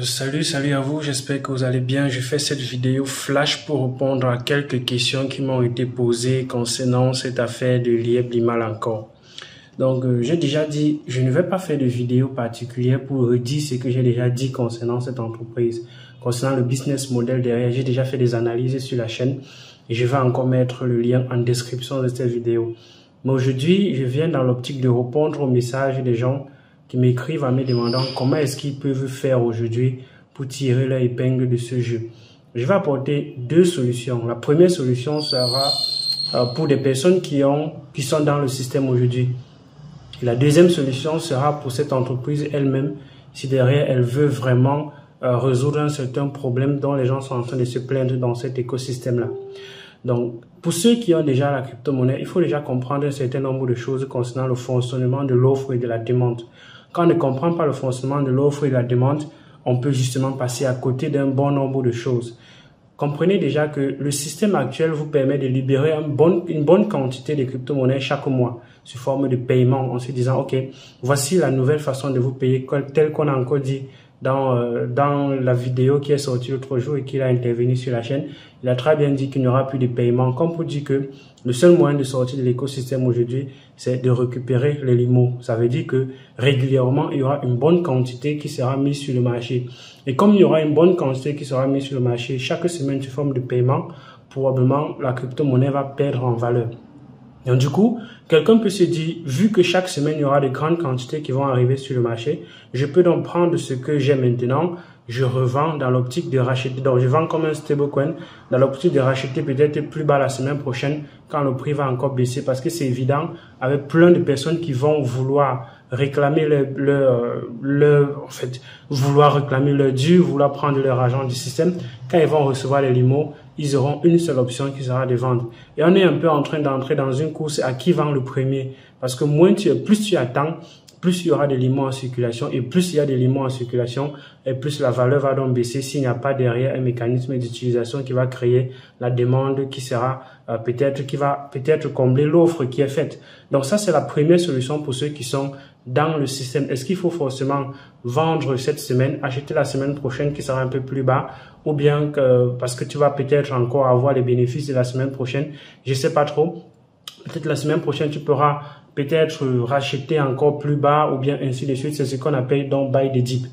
Salut à vous, j'espère que vous allez bien. Je fais cette vidéo flash pour répondre à quelques questions qui m'ont été posées concernant cette affaire de l'IEP Limal encore. Donc, j'ai déjà dit, je ne vais pas faire de vidéo particulière pour redire ce que j'ai déjà dit concernant cette entreprise. Concernant le business model derrière, j'ai déjà fait des analyses sur la chaîne et je vais encore mettre le lien en description de cette vidéo. Mais aujourd'hui, je viens dans l'optique de répondre aux messages des gens qui m'écrivent en me demandant comment est-ce qu'ils peuvent faire aujourd'hui pour tirer leur épingle de ce jeu. Je vais apporter deux solutions. La première solution sera pour des personnes qui sont dans le système aujourd'hui. La deuxième solution sera pour cette entreprise elle-même, si derrière elle veut vraiment résoudre un certain problème dont les gens sont en train de se plaindre dans cet écosystème-là. Donc, pour ceux qui ont déjà la crypto-monnaie, il faut déjà comprendre un certain nombre de choses concernant le fonctionnement de l'offre et de la demande. Quand on ne comprend pas le fonctionnement de l'offre et de la demande, on peut justement passer à côté d'un bon nombre de choses. Comprenez déjà que le système actuel vous permet de libérer une bonne quantité de crypto-monnaies chaque mois sous forme de paiement en se disant, OK, voici la nouvelle façon de vous payer, telle qu'on a encore dit dans la vidéo qui est sortie l'autre jour et qu'il a intervenu sur la chaîne. Il a très bien dit qu'il n'y aura plus de paiement, comme pour dire que le seul moyen de sortir de l'écosystème aujourd'hui, c'est de récupérer les limos. Ça veut dire que régulièrement, il y aura une bonne quantité qui sera mise sur le marché. Et comme il y aura une bonne quantité qui sera mise sur le marché, chaque semaine sous forme de paiement, probablement la crypto-monnaie va perdre en valeur. Donc du coup, quelqu'un peut se dire, vu que chaque semaine, il y aura de grandes quantités qui vont arriver sur le marché, je peux donc prendre ce que j'ai maintenant, je revends dans l'optique de racheter, donc je vends comme un stablecoin, dans l'optique de racheter peut-être plus bas la semaine prochaine quand le prix va encore baisser, parce que c'est évident, avec plein de personnes qui vont vouloir réclamer vouloir réclamer leur dû, vouloir prendre leur argent du système, quand ils vont recevoir les limos, ils auront une seule option qui sera de vendre. Et on est un peu en train d'entrer dans une course à qui vend le premier. Parce que plus tu attends, plus il y aura des limos en circulation. Et plus il y a des limos en circulation, et plus la valeur va donc baisser s'il n'y a pas derrière un mécanisme d'utilisation qui va créer la demande qui sera qui va peut-être combler l'offre qui est faite. Donc ça, c'est la première solution pour ceux qui sont dans le système. Est-ce qu'il faut forcément vendre cette semaine, acheter la semaine prochaine qui sera un peu plus bas, ou bien parce que tu vas peut-être encore avoir les bénéfices de la semaine prochaine? Je sais pas trop. Peut-être la semaine prochaine, tu pourras peut-être racheter encore plus bas, ou bien ainsi de suite. C'est ce qu'on appelle donc buy the dip.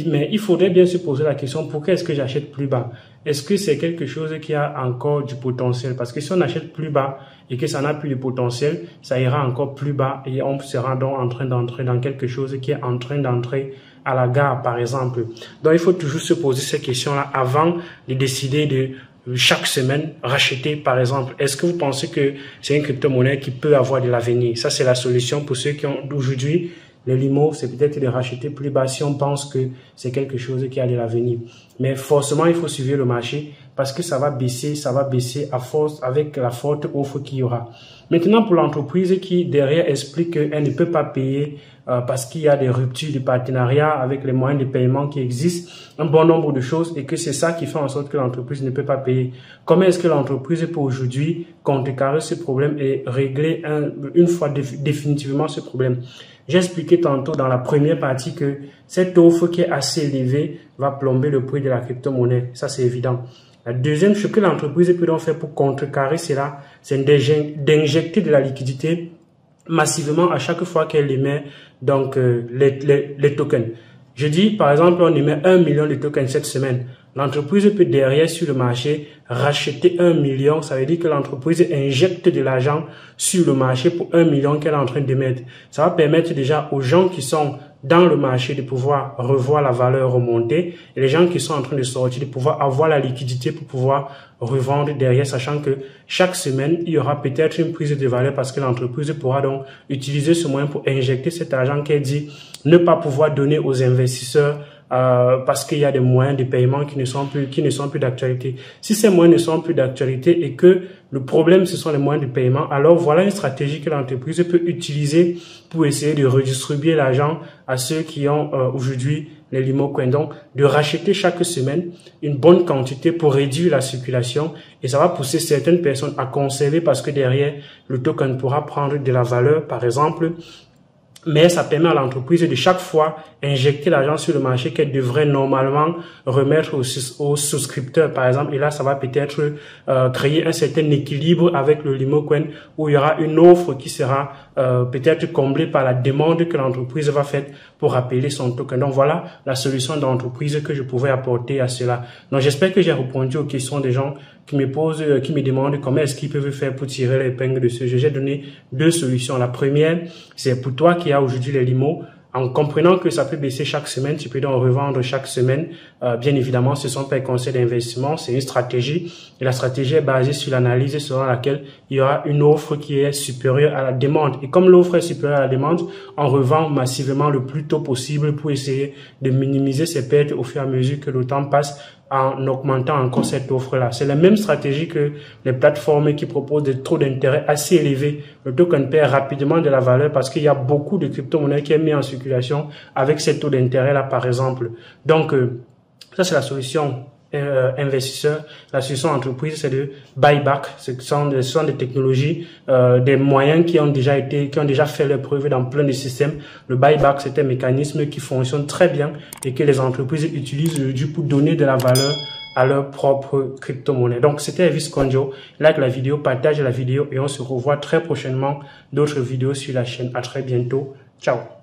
Mais il faudrait bien se poser la question, pourquoi est-ce que j'achète plus bas? Est-ce que c'est quelque chose qui a encore du potentiel? Parce que si on achète plus bas et que ça n'a plus de potentiel, ça ira encore plus bas et on sera donc en train d'entrer dans quelque chose qui est en train d'entrer à la gare, par exemple. Donc, il faut toujours se poser ces questions-là avant de décider de chaque semaine racheter, par exemple. Est-ce que vous pensez que c'est une crypto-monnaie qui peut avoir de l'avenir? Ça, c'est la solution pour ceux qui ont aujourd'hui les limos, c'est peut-être de racheter plus bas si on pense que c'est quelque chose qui a de l'avenir. Mais forcément, il faut suivre le marché parce que ça va baisser à force avec la forte offre qu'il y aura. Maintenant, pour l'entreprise qui derrière explique qu'elle ne peut pas payer parce qu'il y a des ruptures de partenariat avec les moyens de paiement qui existent, un bon nombre de choses et que c'est ça qui fait en sorte que l'entreprise ne peut pas payer. Comment est-ce que l'entreprise peut aujourd'hui contrecarrer ce problème et régler une fois définitivement ce problème? J'ai expliqué tantôt dans la première partie que cette offre qui est assez élevée va plomber le prix de la crypto-monnaie. Ça, c'est évident. La deuxième chose que l'entreprise peut donc faire pour contrecarrer cela, c'est d'injecter de la liquidité massivement à chaque fois qu'elle émet donc les tokens. Je dis, par exemple, on émet 1 million de tokens cette semaine. L'entreprise peut derrière sur le marché racheter 1 million. Ça veut dire que l'entreprise injecte de l'argent sur le marché pour 1 million qu'elle est en train d'émettre. Ça va permettre déjà aux gens qui sont dans le marché de pouvoir revoir la valeur remonter et les gens qui sont en train de sortir de pouvoir avoir la liquidité pour pouvoir revendre derrière, sachant que chaque semaine, il y aura peut-être une prise de valeur parce que l'entreprise pourra donc utiliser ce moyen pour injecter cet argent qu'elle dit ne pas pouvoir donner aux investisseurs parce qu'il y a des moyens de paiement qui ne sont plus d'actualité. Si ces moyens ne sont plus d'actualité et que le problème ce sont les moyens de paiement, alors voilà une stratégie que l'entreprise peut utiliser pour essayer de redistribuer l'argent à ceux qui ont aujourd'hui les limocoins. Donc, de racheter chaque semaine une bonne quantité pour réduire la circulation et ça va pousser certaines personnes à conserver parce que derrière, le token pourra prendre de la valeur. Par exemple, mais ça permet à l'entreprise de chaque fois injecter l'argent sur le marché qu'elle devrait normalement remettre aux souscripteurs, par exemple. Et là, ça va peut-être créer un certain équilibre avec le LimoCoin, où il y aura une offre qui sera peut-être comblée par la demande que l'entreprise va faire pour appeler son token. Donc voilà la solution d'entreprise que je pouvais apporter à cela. Donc j'espère que j'ai répondu aux questions des gens qui me posent, qui me demandent comment est-ce qu'ils peuvent faire pour tirer l'épingle de ce jeu. J'ai donné deux solutions. La première, c'est pour toi qui as aujourd'hui les limos. En comprenant que ça peut baisser chaque semaine, tu peux donc revendre chaque semaine. Bien évidemment, ce sont pas des conseils d'investissement, c'est une stratégie. Et la stratégie est basée sur l'analyse selon laquelle il y aura une offre qui est supérieure à la demande. Et comme l'offre est supérieure à la demande, on revend massivement le plus tôt possible pour essayer de minimiser ses pertes au fur et à mesure que le temps passe, en augmentant encore cette offre-là. C'est la même stratégie que les plateformes qui proposent des taux d'intérêt assez élevés. Le token perd rapidement de la valeur parce qu'il y a beaucoup de crypto-monnaies qui est mis en circulation avec ces taux d'intérêt-là, par exemple. Donc, ça, c'est la solution investisseur. La solution entreprise, c'est de buyback. Ce sont des technologies, des moyens qui ont déjà fait leur preuve dans plein de systèmes. Le buyback, c'est un mécanisme qui fonctionne très bien et que les entreprises utilisent aujourd'hui pour donner de la valeur à leur propre crypto-monnaie. Donc, c'était Elvis Konjo. Like la vidéo, partage la vidéo et on se revoit très prochainement d'autres vidéos sur la chaîne. À très bientôt. Ciao.